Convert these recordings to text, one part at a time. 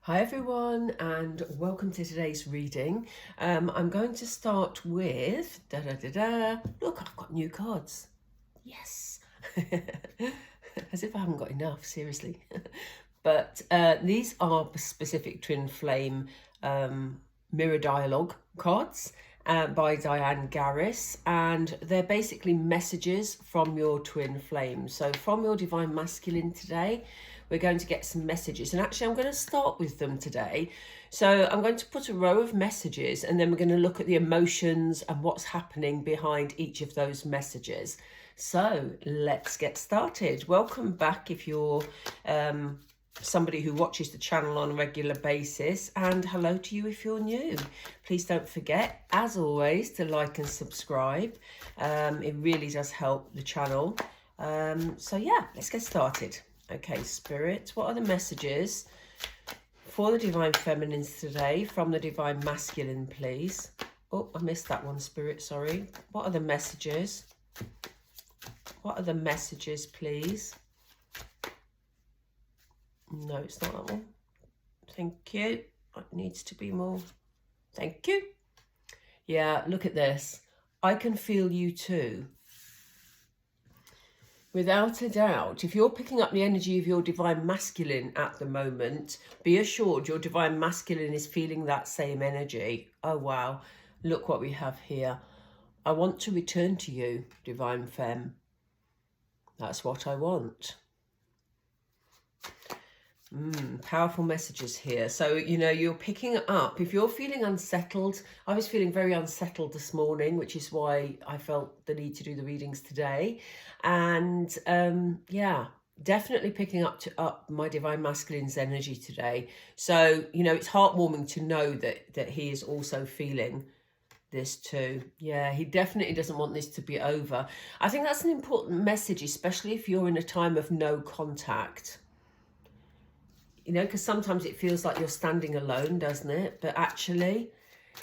Hi everyone, and welcome to today's reading. I'm going to start with Look, I've got new cards. Yes. As if I haven't got enough, seriously. But these are specific twin flame mirror dialogue cards by Diane Garris, and they're basically messages from your twin flame. So from your divine masculine today, we're going to get some messages, and actually I'm going to start with them today. So I'm going to put a row of messages, and then we're going to look at the emotions and what's happening behind each of those messages. So let's get started. Welcome back if you're somebody who watches the channel on a regular basis, and hello to you if you're new. Please don't forget, as always, to like and subscribe. It really does help the channel. So yeah, let's get started. Okay, Spirit, what are the messages for the Divine Feminines today from the Divine Masculine, please? Oh, I missed that one, Spirit, sorry. What are the messages? What are the messages, please? No, it's not that one. Thank you. It needs to be more. Thank you. Yeah, look at this. I can feel you too. Without a doubt, if you're picking up the energy of your Divine Masculine at the moment, be assured your Divine Masculine is feeling that same energy. Oh, wow. Look what we have here. I want to return to you, Divine Femme. That's what I want. Powerful messages here. So, you know, you're picking up. If you're feeling unsettled, I was feeling very unsettled this morning, which is why I felt the need to do the readings today. And yeah, definitely picking up my Divine Masculine's energy today. So, you know, it's heartwarming to know that he is also feeling this too. Yeah, he definitely doesn't want this to be over. I think that's an important message, especially if you're in a time of no contact. You know, because sometimes it feels like you're standing alone, doesn't it? But actually,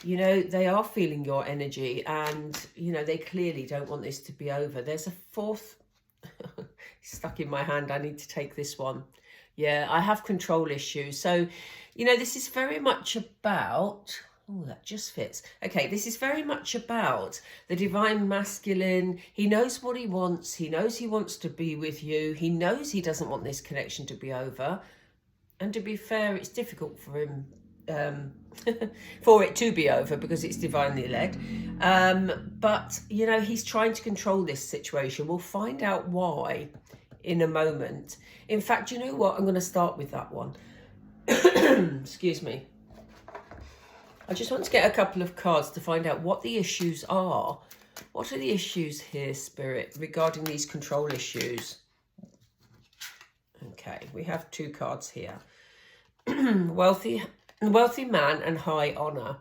you know, they are feeling your energy, and, you know, they clearly don't want this to be over. There's a fourth stuck in my hand. I need to take this one. Yeah, I have control issues. So, you know, this is very much about... Oh, that just fits. Okay, this is very much about the Divine Masculine. He knows what he wants. He knows he wants to be with you. He knows he doesn't want this connection to be over. And to be fair, it's difficult for him for it to be over because it's divinely led. But, you know, he's trying to control this situation. We'll find out why in a moment. In fact, you know what? I'm going to start with that one. Excuse me. I just want to get a couple of cards to find out what the issues are. What are the issues here, Spirit, regarding these control issues? Okay, we have two cards here. Wealthy man and high honor.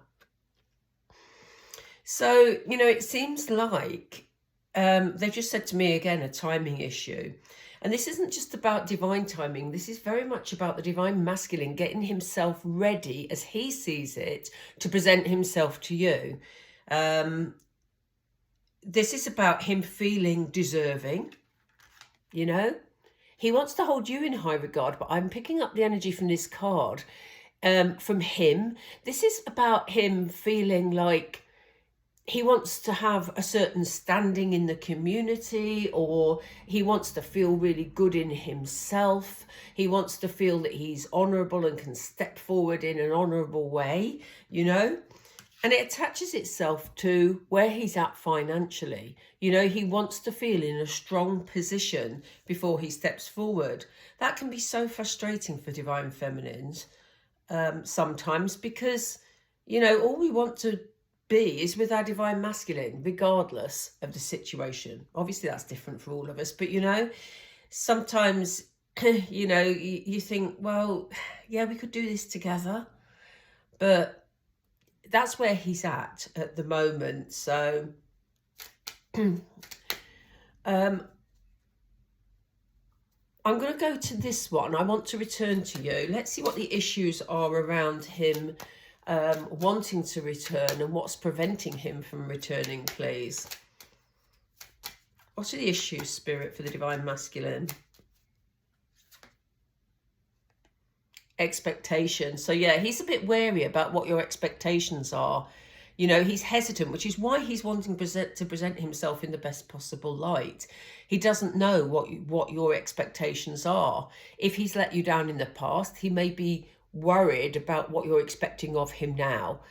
So, you know, it seems like they've just said to me again, a timing issue. And this isn't just about divine timing. This is very much about the Divine Masculine getting himself ready as he sees it to present himself to you. This is about him feeling deserving, you know. He wants to hold you in high regard, but I'm picking up the energy from this card from him. This is about him feeling like he wants to have a certain standing in the community, or he wants to feel really good in himself. He wants to feel that he's honourable and can step forward in an honourable way, you know. And it attaches itself to where he's at financially. You know, he wants to feel in a strong position before he steps forward. That can be so frustrating for Divine Feminines sometimes because, you know, all we want to be is with our Divine Masculine, regardless of the situation. Obviously, that's different for all of us. But, you know, sometimes, you know, you think, well, yeah, we could do this together. But that's where he's at the moment. So I'm going to go to this one. I want to return to you. Let's see what the issues are around him wanting to return and what's preventing him from returning, please. What are the issues, Spirit, for the Divine Masculine? expectations. So yeah, he's a bit wary about what your expectations are. You know, he's hesitant, which is why he's wanting to present himself in the best possible light. He doesn't know what your expectations are. If he's let you down in the past, he may be worried about what you're expecting of him now,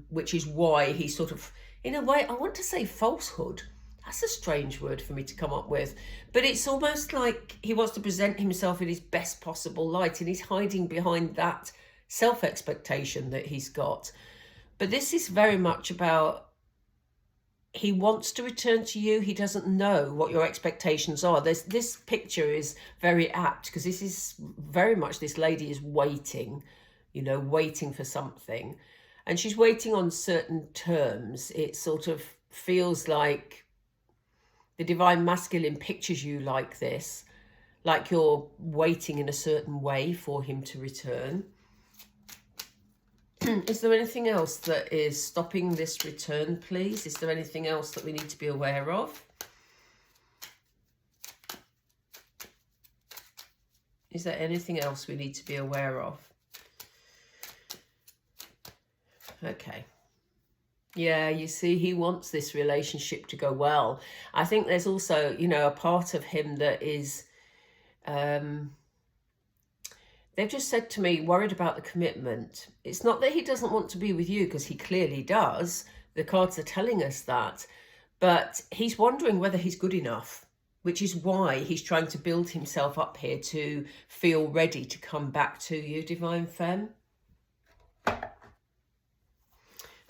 which is why he sort of, in a way, I want to say falsehood. That's a strange word for me to come up with. But it's almost like he wants to present himself in his best possible light, and he's hiding behind that self-expectation that he's got. But this is very much about, he wants to return to you. He doesn't know what your expectations are. This picture is very apt, because this is very much, this lady is waiting, you know, waiting for something. And she's waiting on certain terms. It sort of feels like the divine masculine pictures you like this, like you're waiting in a certain way for him to return. Is there anything else that is stopping this return, please? Is there anything else that we need to be aware of? Is there anything else we need to be aware of? Okay. Yeah, you see, he wants this relationship to go well. I think there's also, you know, a part of him that is, they've just said to me, worried about the commitment. It's not that he doesn't want to be with you, because he clearly does. The cards are telling us that. But he's wondering whether he's good enough, which is why he's trying to build himself up here to feel ready to come back to you, Divine Femme.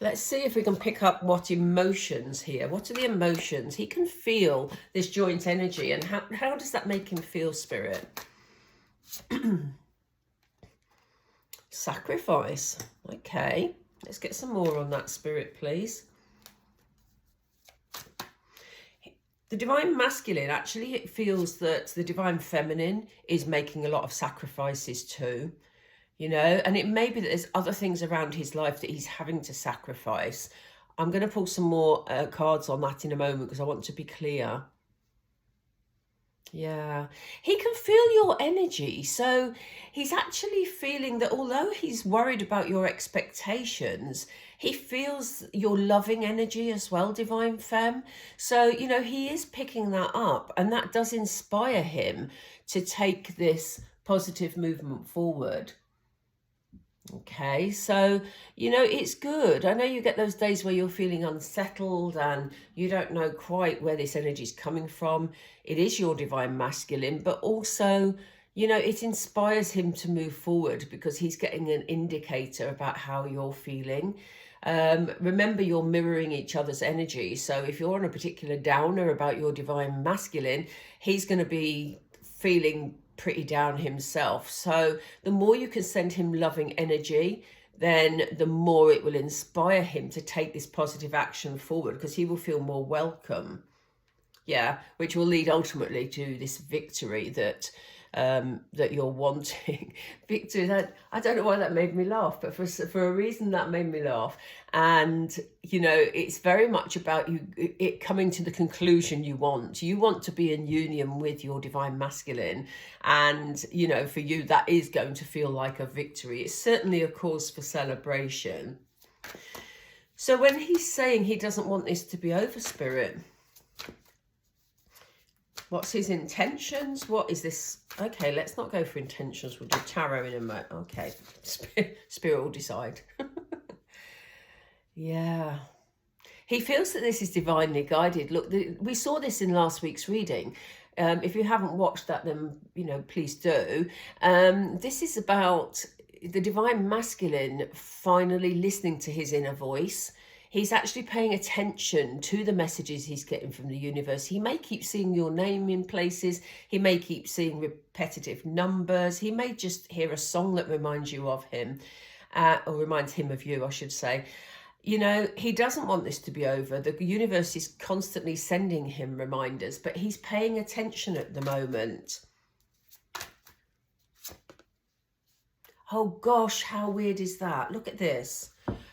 Let's see if we can pick up what emotions here. What are the emotions? He can feel this joint energy. And how does that make him feel, Spirit? Sacrifice. Okay. Let's get some more on that, Spirit, please. The divine masculine, actually, it feels that the divine feminine is making a lot of sacrifices too. You know, and it may be that there's other things around his life that he's having to sacrifice. I'm going to pull some more cards on that in a moment, because I want to be clear. Yeah, he can feel your energy. So he's actually feeling that although he's worried about your expectations, he feels your loving energy as well, Divine Femme. So, you know, he is picking that up, and that does inspire him to take this positive movement forward. Okay, so, you know, it's good. I know you get those days where you're feeling unsettled and you don't know quite where this energy is coming from. It is your divine masculine, but also, you know, it inspires him to move forward, because he's getting an indicator about how you're feeling. Remember, you're mirroring each other's energy. So if you're on a particular downer about your divine masculine, he's going to be feeling pretty down himself. So the more you can send him loving energy, then the more it will inspire him to take this positive action forward, because he will feel more welcome. Yeah, which will lead ultimately to this victory that that you're wanting. Victory, that, I don't know why that made me laugh, but for a reason that made me laugh. And, you know, it's very much about it coming to the conclusion you want. You want to be in union with your divine masculine. And, you know, for you, that is going to feel like a victory. It's certainly a cause for celebration. So when he's saying he doesn't want this to be over, Spirit, what's his intentions? What is this? Okay, let's not go for intentions. We'll do tarot in a moment. Okay, Spirit will decide. Yeah. He feels that this is divinely guided. Look, we saw this in last week's reading. If you haven't watched that, then, you know, please do. This is about the divine masculine finally listening to his inner voice. He's actually paying attention to the messages he's getting from the universe. He may keep seeing your name in places. He may keep seeing repetitive numbers. He may just hear a song that reminds you of him, or reminds him of you, I should say. You know, he doesn't want this to be over. The universe is constantly sending him reminders, but he's paying attention at the moment. Oh gosh, how weird is that? Look at this.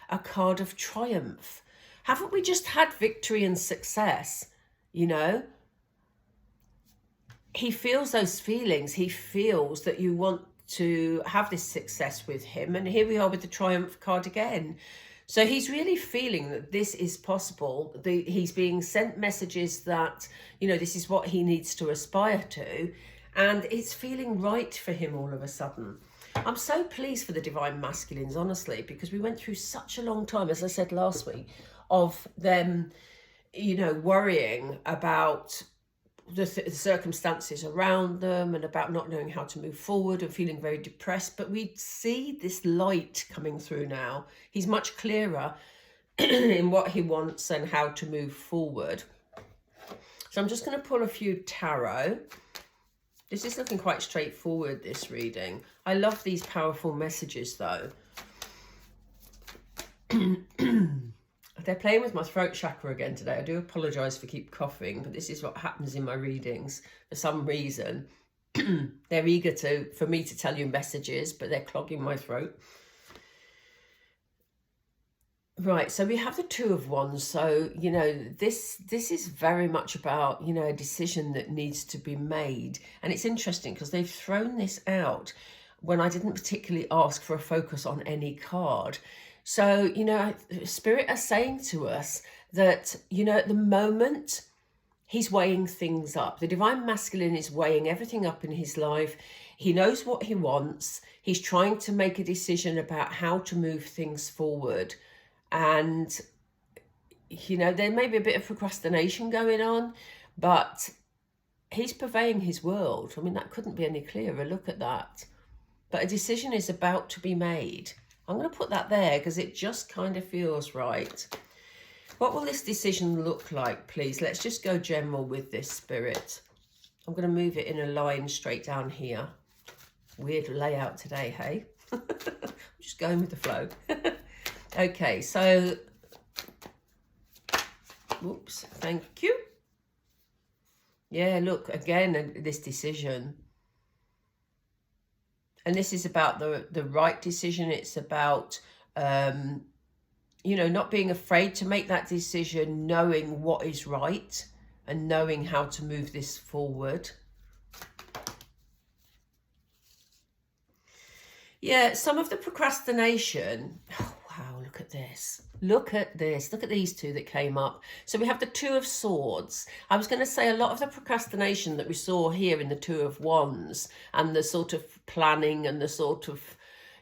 A card of triumph. Haven't we just had victory and success? You know, he feels those feelings. He feels that you want to have this success with him. And here we are with the Triumph card again. So he's really feeling that this is possible. He's being sent messages that, you know, this is what he needs to aspire to. And it's feeling right for him all of a sudden. I'm so pleased for the Divine Masculines, honestly, because we went through such a long time, as I said last week, of them, you know, worrying about the circumstances around them and about not knowing how to move forward and feeling very depressed. But we see this light coming through now. He's much clearer in what he wants and how to move forward. So I'm just going to pull a few tarot. This is looking quite straightforward, this reading. I love these powerful messages, though. They're playing with my throat chakra again today. I do apologise for keep coughing, but this is what happens in my readings. For some reason, they're eager for me to tell you messages, but they're clogging my throat. Right, so we have the Two of Wands. So, you know, this is very much about, you know, a decision that needs to be made. And it's interesting because they've thrown this out when I didn't particularly ask for a focus on any card. So, you know, Spirit are saying to us that, you know, at the moment, he's weighing things up. The Divine Masculine is weighing everything up in his life. He knows what he wants. He's trying to make a decision about how to move things forward. And, you know, there may be a bit of procrastination going on, but he's purveying his world. I mean, that couldn't be any clearer. Look at that. But a decision is about to be made. I'm going to put that there because it just kind of feels right. What will this decision look like, please? Let's just go general with this, Spirit. I'm going to move it in a line straight down here. Weird layout today, hey? I'm just going with the flow. Okay, so, whoops, thank you. Yeah, look, again, this decision. And this is about the right decision. It's about, you know, not being afraid to make that decision, knowing what is right and knowing how to move this forward. Yeah, some of the procrastination. Oh, wow, look at this. Look at this. Look at these two that came up. So we have the Two of Swords. I was going to say a lot of the procrastination that we saw here in the Two of Wands and the sort of planning and the sort of,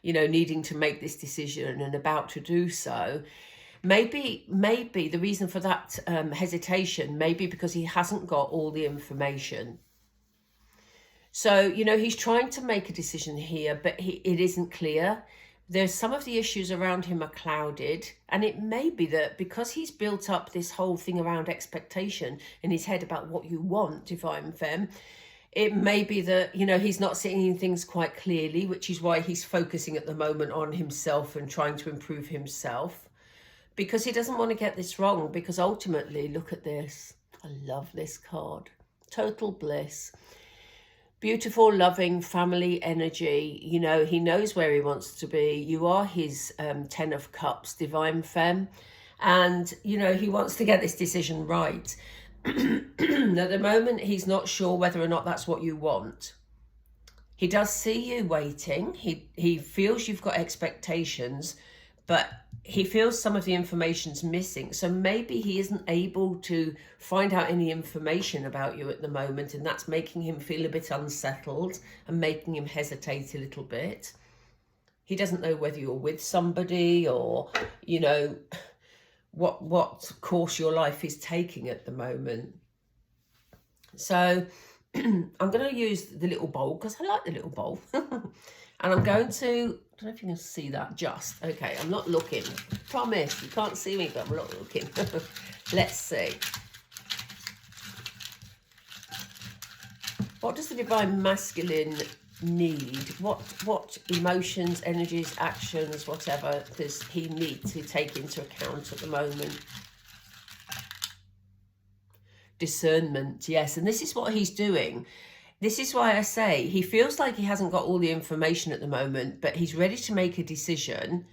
you know, needing to make this decision and about to do so. Maybe the reason for that hesitation, maybe because he hasn't got all the information. So, you know, he's trying to make a decision here, but it isn't clear. There's some of the issues around him are clouded, and it may be that because he's built up this whole thing around expectation in his head about what you want, Divine Femme, it may be that, you know, he's not seeing things quite clearly, which is why he's focusing at the moment on himself and trying to improve himself, because he doesn't want to get this wrong, because ultimately, look at this. I love this card. Total bliss. Beautiful, loving, family energy. You know, he knows where he wants to be. You are his 10 of Cups, Divine Femme. And, you know, he wants to get this decision right. At the moment, he's not sure whether or not that's what you want. He does see you waiting. He feels you've got expectations, but he feels some of the information's missing. So maybe he isn't able to find out any information about you at the moment, and that's making him feel a bit unsettled and making him hesitate a little bit. He doesn't know whether you're with somebody or, you know, what course your life is taking at the moment. So I'm going to use the little bowl because I like the little bowl. And I'm going to, I don't know if you can see that just. Okay, I'm not looking. Promise, you can't see me, but I'm not looking. Let's see. What does the Divine Masculine need? What emotions, energies, actions, whatever does he need to take into account at the moment? Discernment, yes. And this is what he's doing. This is why I say he feels like he hasn't got all the information at the moment, but he's ready to make a decision.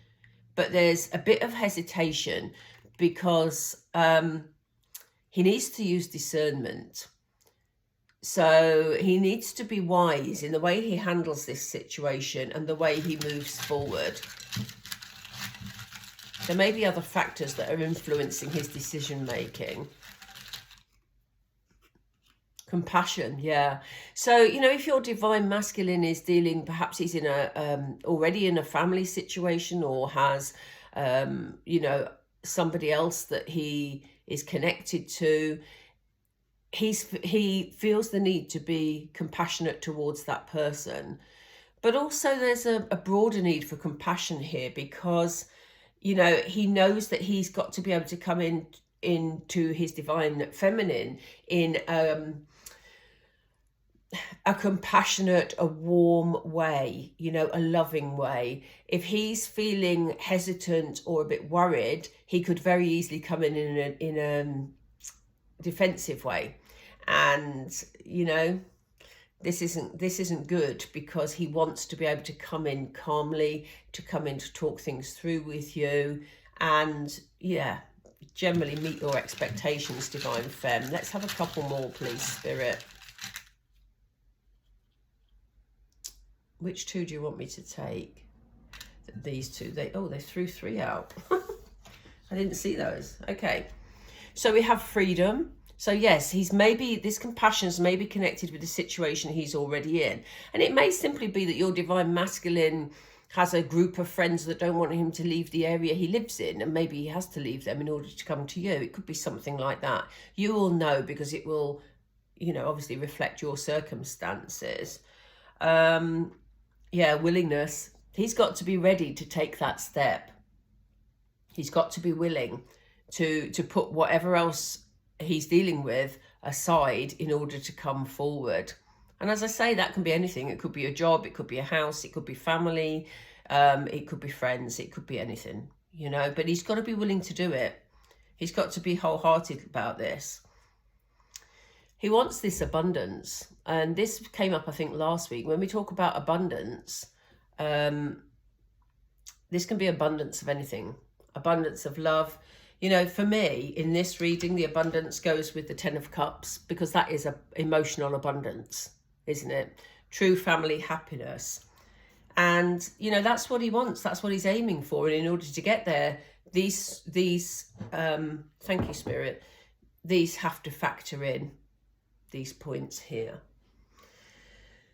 But there's a bit of hesitation because he needs to use discernment. So he needs to be wise in the way he handles this situation and the way he moves forward. There may be other factors that are influencing his decision making. Compassion, yeah. So, you know, if your divine masculine is dealing, perhaps he's in a already in a family situation, or has you know, somebody else that he is connected to, he feels the need to be compassionate towards that person. But also there's a broader need for compassion here, because, you know, he knows that he's got to be able to come into his divine feminine in a compassionate, a warm way, you know, a loving way. If he's feeling hesitant or a bit worried, he could very easily come in a defensive way. And, you know, this isn't good, because he wants to be able to come in calmly, to come in to talk things through with you, and yeah, generally meet your expectations, divine femme. Let's have a couple more, please, Spirit. Which two do you want me to take? These two. They threw 3 out. I didn't see those. Okay. So we have freedom. So yes, this compassion is maybe connected with the situation he's already in. And it may simply be that your divine masculine has a group of friends that don't want him to leave the area he lives in, and maybe he has to leave them in order to come to you. It could be something like that. You will know, because it will, you know, obviously reflect your circumstances. Yeah, willingness. He's got to be ready to take that step. He's got to be willing to put whatever else he's dealing with aside in order to come forward. And as I say, that can be anything. It could be a job, it could be a house, it could be family, it could be friends, it could be anything, you know, but he's got to be willing to do it. He's got to be wholehearted about this. He wants this abundance. And this came up, I think, last week. When we talk about abundance, this can be abundance of anything. Abundance of love. You know, for me, in this reading, the abundance goes with the 10 of Cups, because that is a emotional abundance, isn't it? True family happiness. And, you know, that's what he wants. That's what he's aiming for. And in order to get there, these thank you, Spirit, these have to factor in these points here.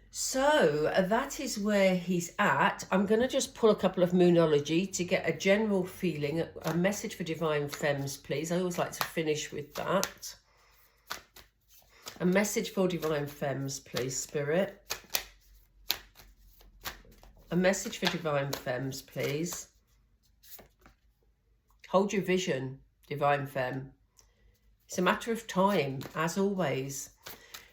So that is where he's at. I'm going to just pull a couple of Moonology to get a general feeling. A message for divine femmes, please. I always like to finish with that. A message for divine femmes, please, Spirit. A message for divine femmes, please. Hold your vision, divine femme. It's a matter of time, as always.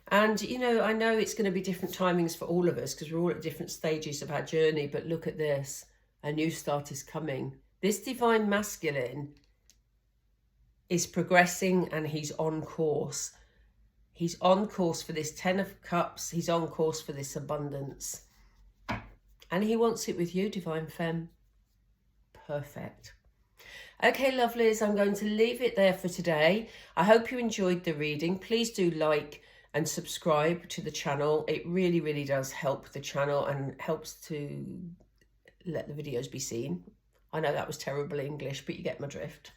And, you know, I know it's going to be different timings for all of us, because we're all at different stages of our journey. But look at this. A new start is coming. This divine masculine is progressing, and he's on course. He's on course for this 10 of Cups. He's on course for this abundance. And he wants it with you, divine femme. Perfect. Okay, lovelies, I'm going to leave it there for today. I hope you enjoyed the reading. Please do like and subscribe to the channel. It really, really does help the channel and helps to let the videos be seen. I know that was terrible English, but you get my drift.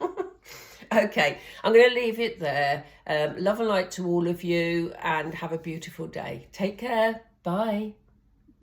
Okay, I'm going to leave it there. Love and light to all of you, and have a beautiful day. Take care. Bye.